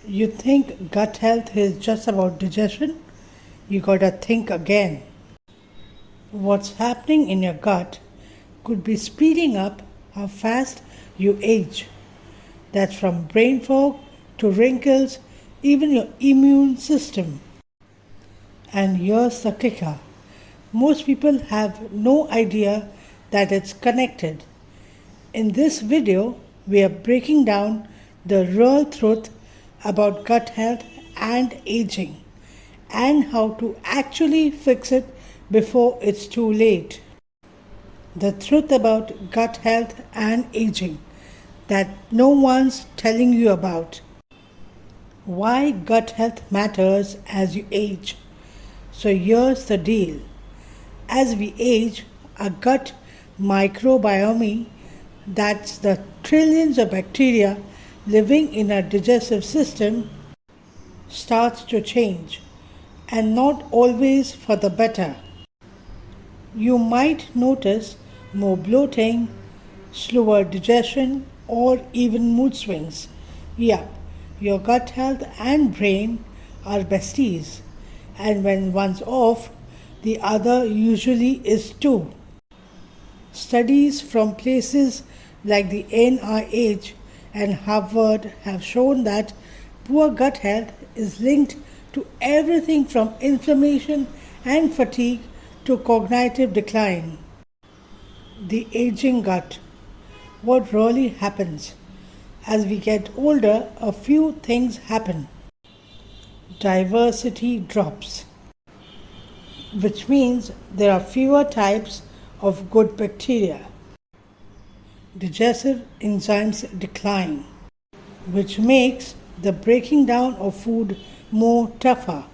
You think gut health is just about digestion? You gotta think again. What's happening in your gut could be speeding up how fast you age. That's from brain fog to wrinkles, even your immune system. And here's the kicker: most people have no idea that it's connected. In this video, we are breaking down the real truth about gut health and aging, and how to actually fix it before it's too late. The truth about gut health and aging that no one's telling you about. Why gut health matters as you age. So here's the deal. As we age, our gut microbiome, that's the trillions of bacteria living in our digestive system, starts to change, and not always for the better. You might notice more bloating, slower digestion, or even mood swings. Yup, your gut health and brain are besties, and when one's off, the other usually is too. Studies from places like the NIH and Harvard have shown that poor gut health is linked to everything from inflammation and fatigue to cognitive decline. The aging gut. What really happens? As we get older, a few things happen. Diversity drops, which means there are fewer types of good bacteria. Digestive enzymes decline, which makes the breaking down of food more tougher.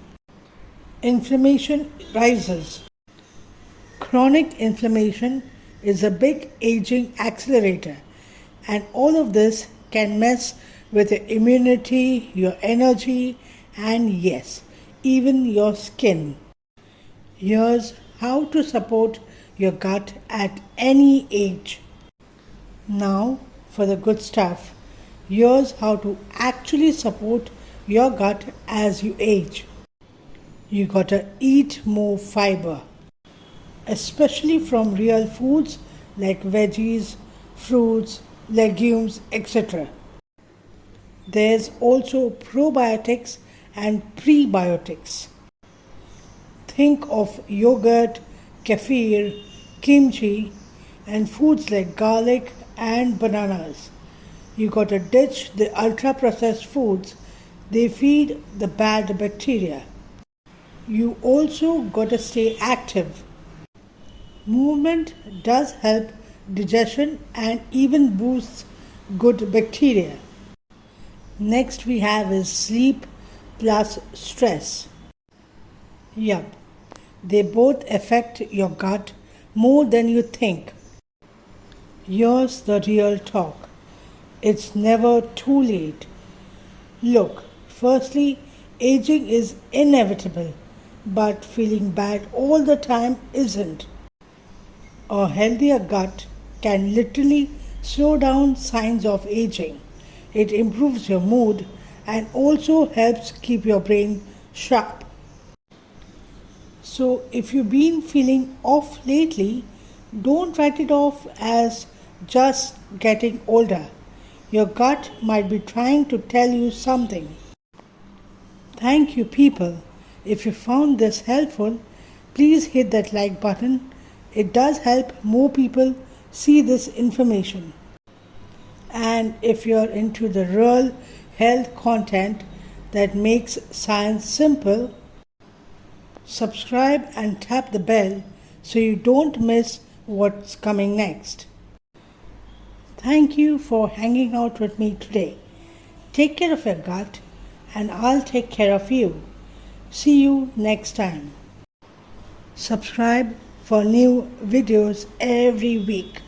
Inflammation rises. Chronic inflammation is a big aging accelerator, and all of this can mess with your immunity, your energy, and yes, even your skin. Here's how to support your gut at any age. Now for the good stuff. Here's how to actually support your gut as you age. You gotta eat more fiber, especially from real foods like veggies, fruits, legumes, etc. There's also probiotics and prebiotics. Think of yogurt, kefir, kimchi, and foods like garlic and bananas. You gotta ditch the ultra processed foods, they feed the bad bacteria. You also gotta stay active. Movement does help digestion and even boosts good bacteria. Next we have is sleep plus stress. Yup, they both affect your gut more than you think. Here's the real talk. It's never too late. Look, firstly, aging is inevitable, but feeling bad all the time isn't. A healthier gut can literally slow down signs of aging. It improves your mood and also helps keep your brain sharp. So if you've been feeling off lately, don't write it off as just getting older. Your gut might be trying to tell you something. Thank you, people. If you found this helpful, please hit that like button. It does help more people see this information. And if you're into the real health content that makes science simple, subscribe and tap the bell so you don't miss what's coming next. Thank you for hanging out with me today. Take care of your gut, and I'll take care of you. See you next time. Subscribe for new videos every week.